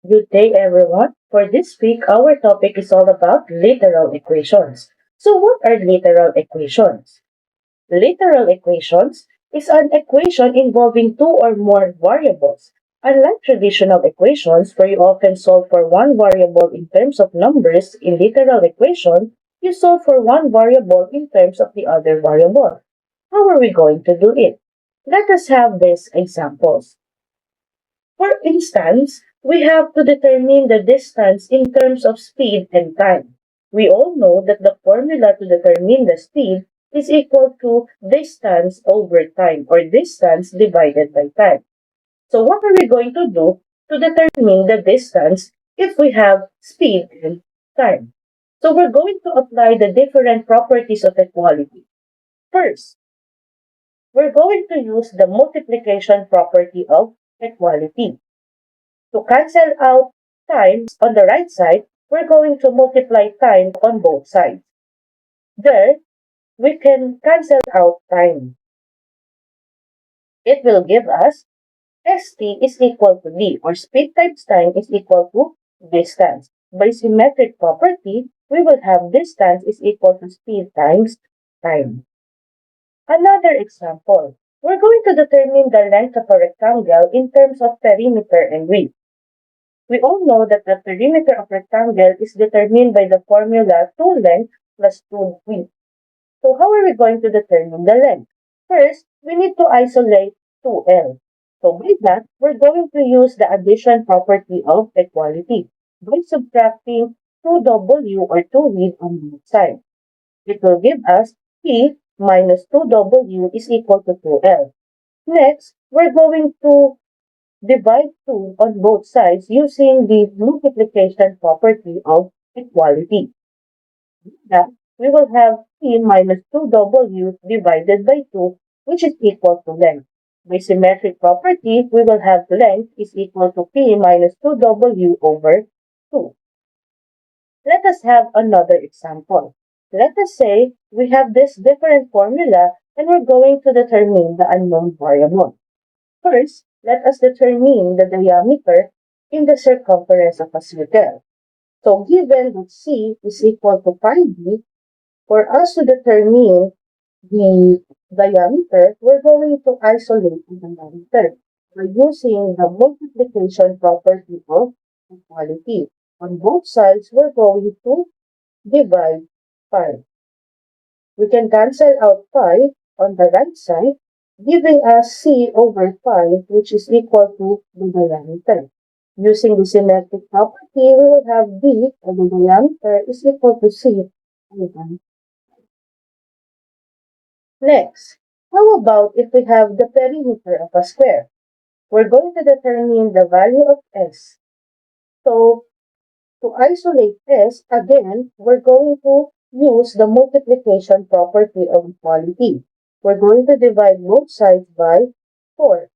Good day, everyone. For this week, our topic is all about literal equations. So, what are literal equations? Literal equations is an equation involving two or more variables. Unlike traditional equations, where you often solve for one variable in terms of numbers, in literal equation, you solve for one variable in terms of the other variable. How are we going to do it? Let us have these examples. For instance, we have to determine the distance in terms of speed and time. We all know that the formula to determine the speed is equal to distance over time, or distance divided by time. So what are we going to do to determine the distance if we have speed and time? So we're going to apply the different properties of equality. First, we're going to use the multiplication property of equality. To cancel out times on the right side, we're going to multiply time on both sides. There, we can cancel out time. It will give us st is equal to d, or speed times time is equal to distance. By symmetric property, we will have distance is equal to speed times time. Another example, we're going to determine the length of a rectangle in terms of perimeter and width. We all know that the perimeter of rectangle is determined by the formula 2 length plus 2 width. So how are we going to determine the length? First, we need to isolate 2L. So by that, we're going to use the addition property of equality by subtracting 2W or 2 width on both sides. It will give us P minus 2W is equal to 2L. Next, we're going to divide 2 on both sides using the multiplication property of equality. That we will have P minus 2W divided by 2, which is equal to length. By symmetric property, we will have length is equal to P minus 2W over 2. Let us have another example. Let us say we have this different formula and we're going to determine the unknown variable. First, let us determine the diameter in the circumference of a circle. So given that C is equal to pi d, for us to determine the diameter, we're going to isolate the diameter by using the multiplication property of equality. On both sides, we're going to divide pi. We can cancel out pi on the right side, giving us c over pi, which is equal to the diameter. Using the symmetric property, we will have d, or the diameter, is equal to c over. Next, how about if we have the perimeter of a square? We're going to determine the value of s. So, to isolate s, again, we're going to use the multiplication property of equality. We're going to divide both sides by 4.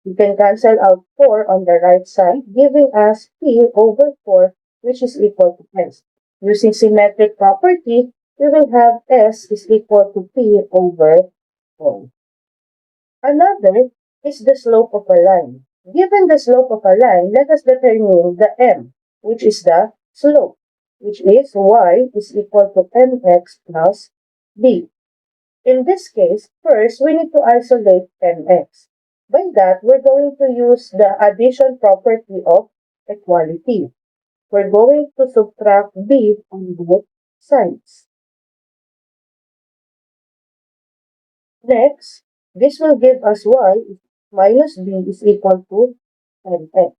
You can cancel out 4 on the right side, giving us p over 4, which is equal to s. Using symmetric property, we will have s is equal to p over 4. Another is the slope of a line. Given the slope of a line, let us determine the m, which is the slope, which is y is equal to mx plus b. In this case, first, we need to isolate mx. By that, we're going to use the addition property of equality. We're going to subtract b on both sides. Next, this will give us y minus b is equal to mx.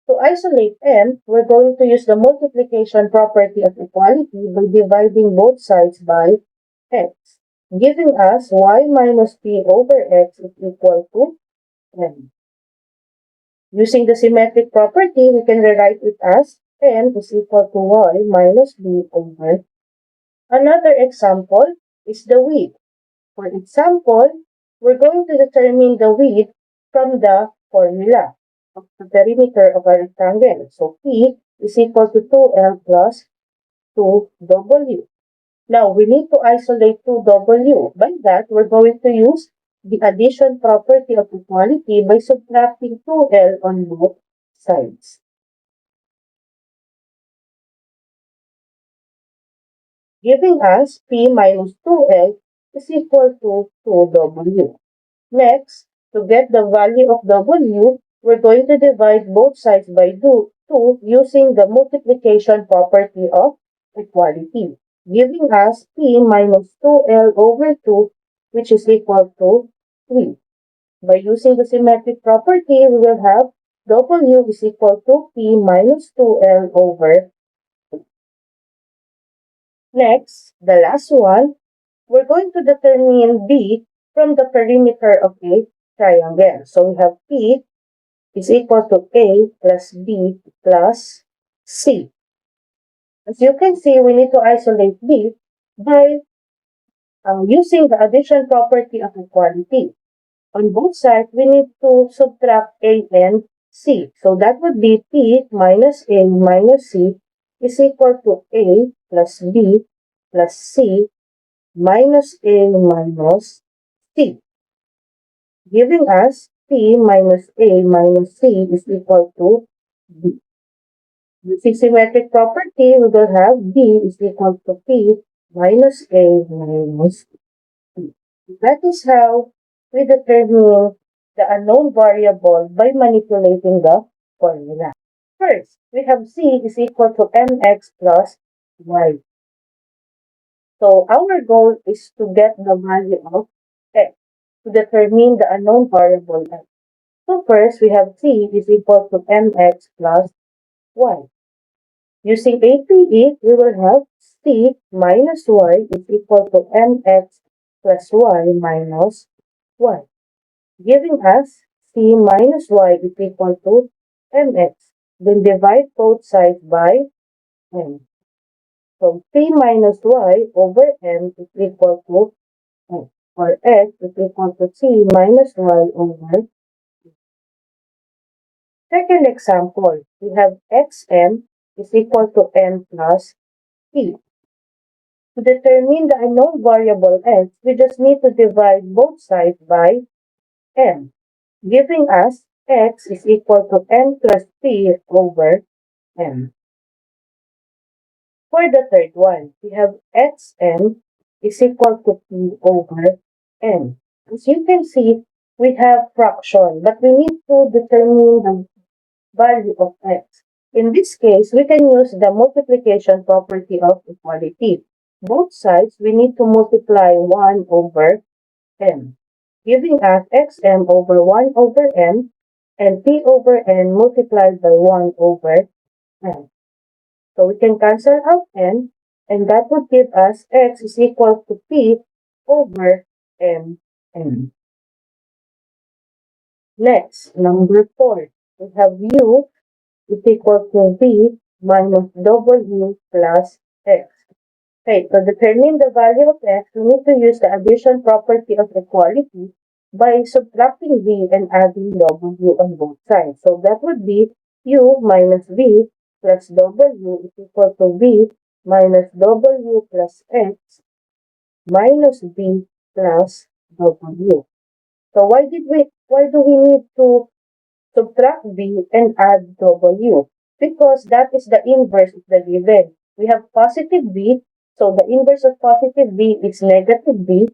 To isolate m, we're going to use the multiplication property of equality by dividing both sides by x, giving us y minus p over x is equal to m. Using the symmetric property, we can rewrite it as m is equal to y minus b over. Another example is the width. For example, we're going to determine the width from the formula of the perimeter of a rectangle. So P is equal to 2L plus 2W. Now, we need to isolate 2W. By that, we're going to use the addition property of equality by subtracting 2L on both sides, giving us P minus 2L is equal to 2W. Next, to get the value of W, we're going to divide both sides by 2 using the multiplication property of equality, giving us P minus 2L over 2, which is equal to 3. By using the symmetric property, we will have W is equal to P minus 2L over 2. Next, the last one, we're going to determine B from the perimeter of a triangle. So we have P is equal to A plus B plus C. As you can see, we need to isolate B by using the addition property of equality. On both sides, we need to subtract A and C. So that would be P minus A minus C is equal to A plus B plus C minus A minus C, giving us P minus A minus C is equal to B. Using symmetric property, we will have B is equal to P minus A minus C. That is how we determine the unknown variable by manipulating the formula. First, we have C is equal to mx plus y. So our goal is to get the value of x to determine the unknown variable x. So first, we have C is equal to mx plus y. Using APE, we will have C minus y is equal to mx plus y minus y, giving us C minus y is equal to mx. Then divide both sides by m. So C minus y over m is equal to x, or x is equal to C minus y over. Second example, we have xm is equal to n plus p. To determine the unknown variable x, we just need to divide both sides by m, giving us x is equal to n plus p over m. For the third one, we have xn is equal to p over n. As you can see, we have fraction, but we need to determine the value of x. In this case, we can use the multiplication property of equality. Both sides, we need to multiply 1 over m, giving us xm over 1 over m and p over n multiplied by 1 over m. So we can cancel out n, and that would give us x is equal to p over m n. Next, number 4. We have u is equal to v minus w plus x. Okay, to determine the value of x, we need to use the addition property of equality by subtracting v and adding w on both sides. So that would be u minus v plus w is equal to v minus w plus x minus v plus w. So why do we need to subtract b and add w? Because that is the inverse of the given. We have positive b, so the inverse of positive b is negative b,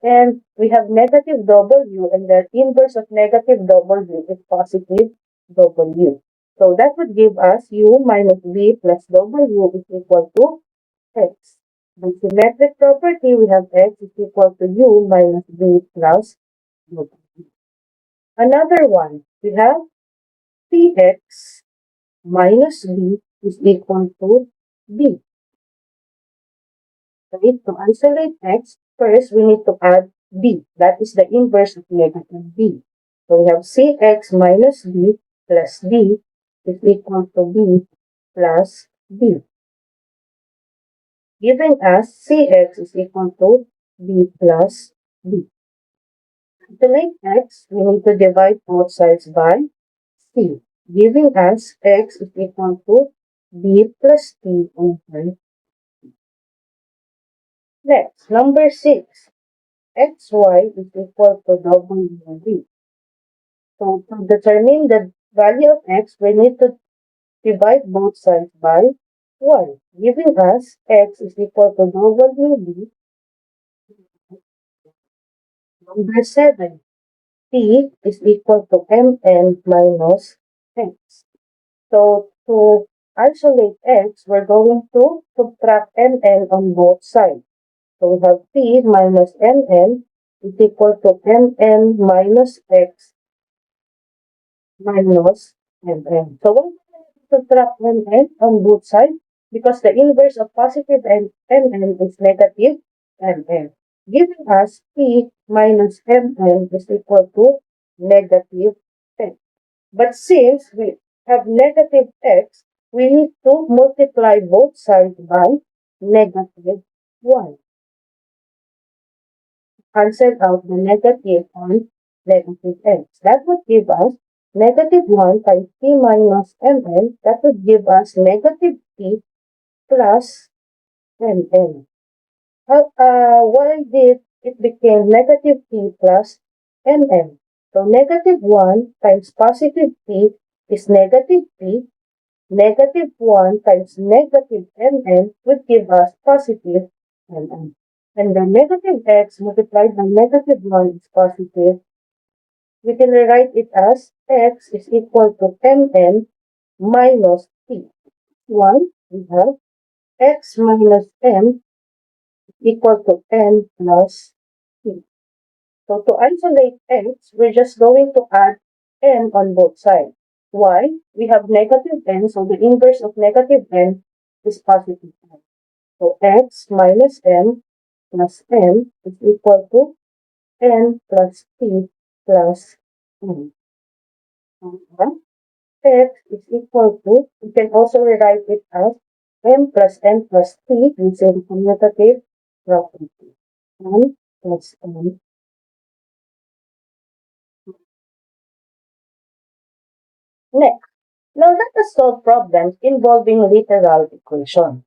and we have negative w, and the inverse of negative w is positive w. So that would give us u minus v plus w is equal to x. The symmetric property, we have x is equal to u minus v plus w. Another one, we have px minus b is equal to b. Okay, to isolate x, first we need to add b. That is the inverse of negative b. So we have cx minus b plus d is equal to b plus b, giving us cx is equal to b plus b. To isolate x, we need to divide both sides by c, giving us x is equal to b plus t over. Next, number 6, xy is equal to w v. So to determine the value of x, we need to divide both sides by 1, giving us x is equal to W number 7. T is equal to mn minus x. So to isolate x, we're going to subtract mn on both sides. So we have t minus mn is equal to mn minus x minus mn. So when we subtract mn on both sides, because the inverse of positive mn is negative mn, giving us t minus mn is equal to negative x. But since we have negative x, we need to multiply both sides by negative 1. Cancel out the negative on negative x. That would give us negative 1 times t minus mn. That would give us negative t plus mn. Why did it became negative t plus mn? So negative 1 times positive t is negative t. Negative 1 times negative mn would give us positive mn. And the negative x multiplied by negative 1 is positive. We can rewrite it as x is equal to mn minus t. 1, we have x minus m equal to n plus t. So to isolate x, we're just going to add n on both sides. Why? We have negative n, so the inverse of negative n is positive n. So x minus m plus n is equal to n plus t plus n. X is equal to, we can also rewrite it as m plus n plus t using the commutative property. M plus n. Next, now let us solve problems involving literal equation.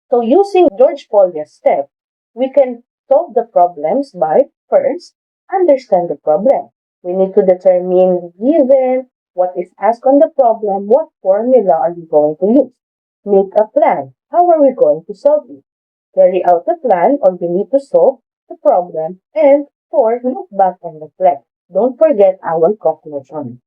So using George Polya's step, we can solve the problems by first understand the problem. We need to determine given what is asked on the problem, what formula are we going to use? Make a plan. How are we going to solve it? Carry out the plan or we need to solve the problem. And four, look back and reflect. Don't forget our conclusion.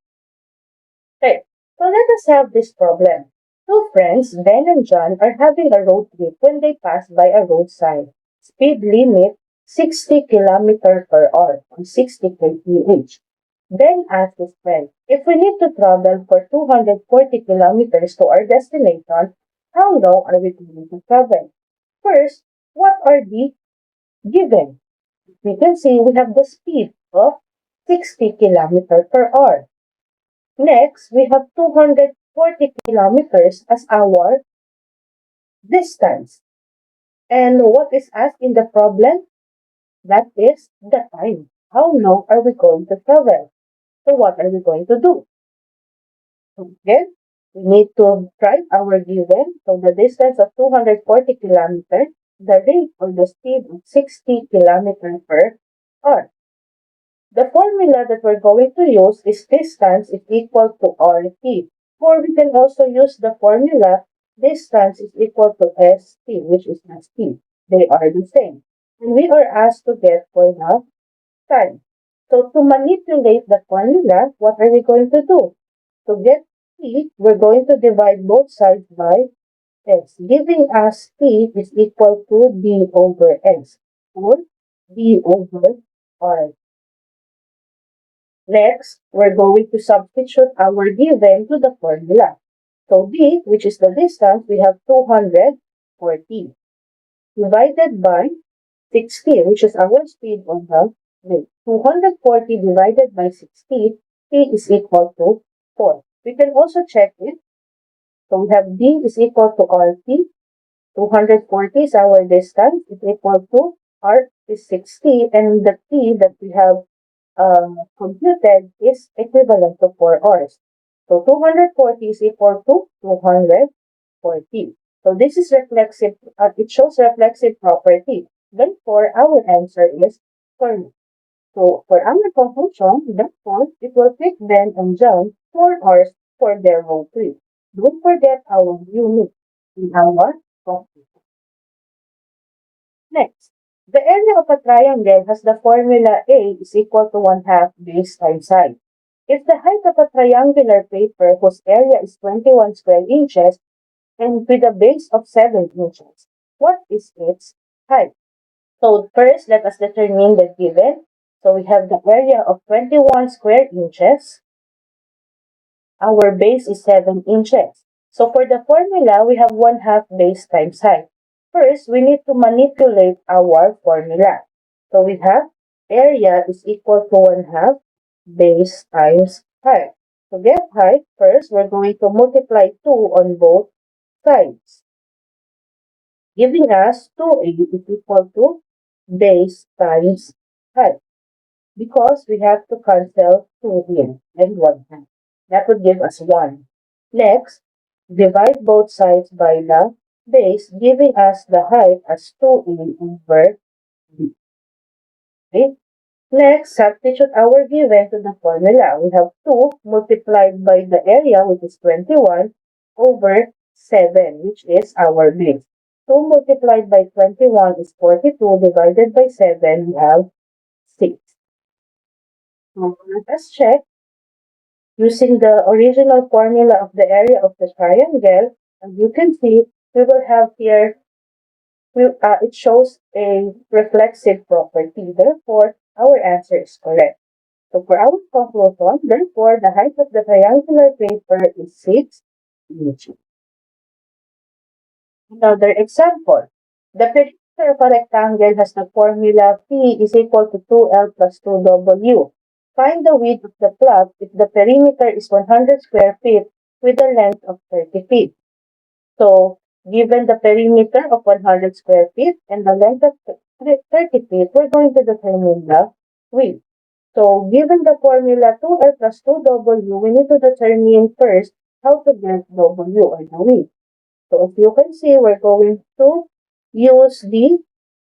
Okay, so let us have this problem. Two friends, Ben and John, are having a road trip when they pass by a roadside. Speed limit 60 km per hour or 60 kph. Ben asked his friend, if we need to travel for 240 kilometers to our destination, how long are we going to travel? First, what are the given? We can see we have the speed of 60 km per hour. Next, we have 240 kilometers as our distance. And what is asked in the problem? That is the time. How long are we going to travel? So what are we going to do? Okay, we need to write our given. So the distance of 240 kilometers, the rate or the speed of 60 kilometers per hour. The formula that we're going to use is distance is equal to RT. Or we can also use the formula distance is equal to ST, which is ST. They are the same. And we are asked to get for the time. So to manipulate the formula, what are we going to do? To get T, we're going to divide both sides by x, giving us T is equal to D over x, or D over R. Next, we're going to substitute our given to the formula. So D, which is the distance, we have 240 divided by 60, which is our speed on the way. 240 divided by 60, T is equal to 4. We can also check it. So we have D is equal to RT. 240 is our distance. Is equal to R is 60. And the T that we have computed is equivalent to 4 hours. So 240 is equal to 240. So this is reflexive, it shows reflexive property. Therefore, our answer is correct. So for our conclusion, therefore, it will take Ben and John 4 hours for their road trip. Don't forget our unit in our conclusion. Next, the area of a triangle has the formula A is equal to 1/2 base times height. If the height of a triangular paper whose area is 21 square inches and with a base of 7 inches, what is its height? So first, let us determine the given. So we have the area of 21 square inches. Our base is 7 inches. So for the formula, we have 1/2 base times height. First, we need to manipulate our formula. So we have area is equal to 1/2 base times height. To get height, first, we're going to multiply 2 on both sides, giving us 2a is equal to base times height. Because we have to cancel 2 here and 1/2. That would give us 1. Next, divide both sides by the base, giving us the height as 2a over b. Okay? Next, substitute our given to the formula. We have 2 multiplied by the area, which is 21, over 7, which is our base. 2 multiplied by 21 is 42, divided by 7, we have 6. So let us check using the original formula of the area of the triangle. As you can see, we will have here, it shows a reflexive property. Therefore, our answer is correct. So for our conclusion, therefore, the height of the triangular paper is 6 inches. Another example. The perimeter of a rectangle has the formula P is equal to 2L plus 2W. Find the width of the plot if the perimeter is 100 square feet with a length of 30 feet. So, given the perimeter of 100 square feet and the length of 30 feet, we're going to determine the width. So, given the formula 2L plus 2W, we need to determine first how to get W or the width. So as you can see, we're going to use the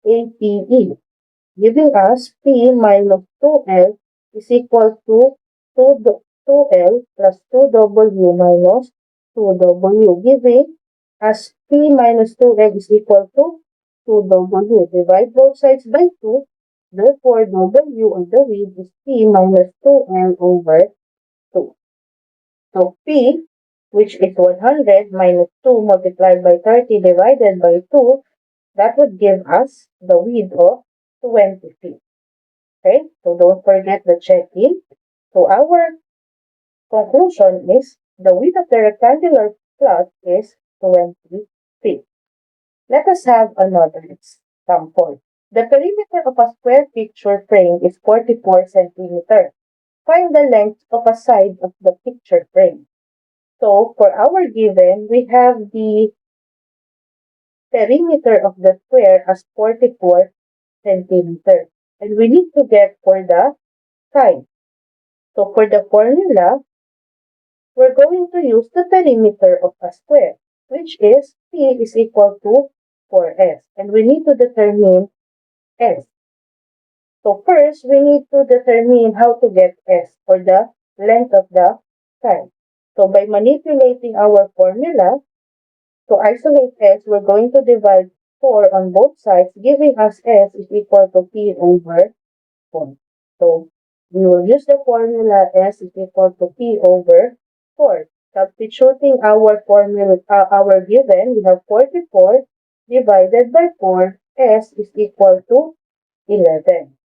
APE, giving us P minus 2L is equal to 2L plus 2W minus 2W, giving us P minus 2L is equal to 2W. Divide both sides by 2. Therefore, W or the width is P minus 2L over 2. So P, which is 100 minus 2 multiplied by 30 divided by 2, that would give us the width of 20 feet. Okay, so don't forget the check-in. So our conclusion is the width of the rectangular plot is 20 feet. Let us have another example. The perimeter of a square picture frame is 44 centimeters. Find the length of a side of the picture frame. So for our given, we have the perimeter of the square as 44 centimeters. And we need to get for the side. So for the formula, we're going to use the perimeter of a square, which is P is equal to 4S. And we need to determine S. So first, we need to determine how to get S for the length of the side. So by manipulating our formula, to isolate S, we're going to divide 4 on both sides, giving us S is equal to P over 4. So we will use the formula S is equal to P over 4. Substituting our formula, our given, we have 44 divided by 4, S is equal to 11.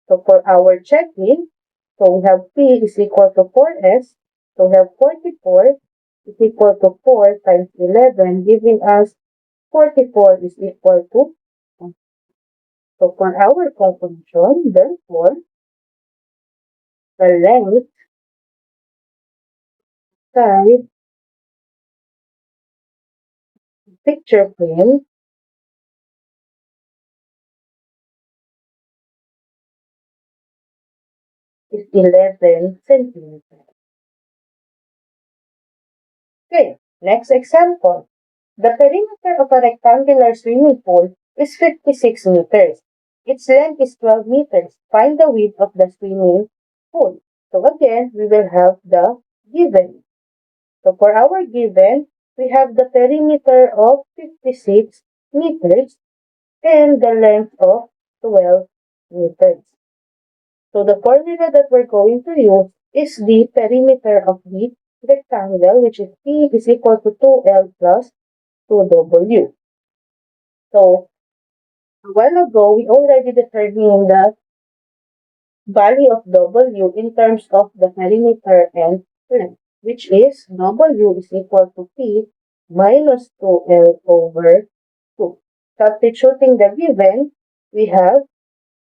So for our checking, so we have P is equal to 4S. So we have 44 is equal to 4 times 11, giving us 44 is equal to 1. So for our conclusion, therefore, the length side picture frame is 11 centimeters. Okay, next example. The perimeter of a rectangular swimming pool is 56 meters. Its length is 12 meters. Find the width of the swimming pool. So again, we will have the given. So for our given, we have the perimeter of 56 meters and the length of 12 meters. So the formula that we're going to use is the perimeter of the rectangle, which is P is equal to 2L plus 2W. So a while ago, we already determined the value of W in terms of the perimeter and length, which is W is equal to P minus 2L over 2. Substituting the given, we have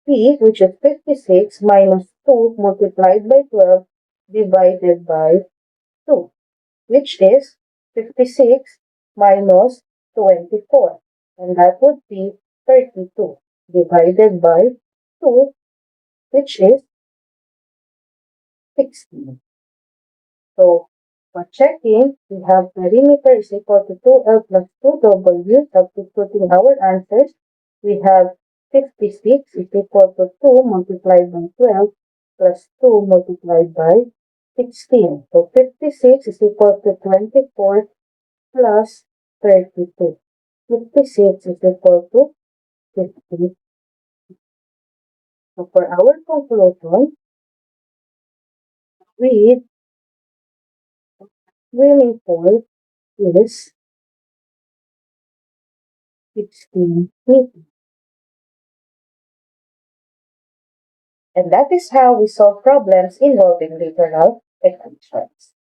P, which is 56 minus 2 multiplied by 12 divided by 2, which is 56 minus 24. And that would be 32 divided by 2, which is 16. So for checking, we have perimeter is equal to 2L plus 2W. Substituting our answers, we have 56 is equal to 2 multiplied by 12 plus 2 multiplied by 16. So 56 is equal to 24 plus 32. 56 is equal to 50. So for our conclusion, with swimming pool is 16 meters. And that is how we solve problems involving literal equations.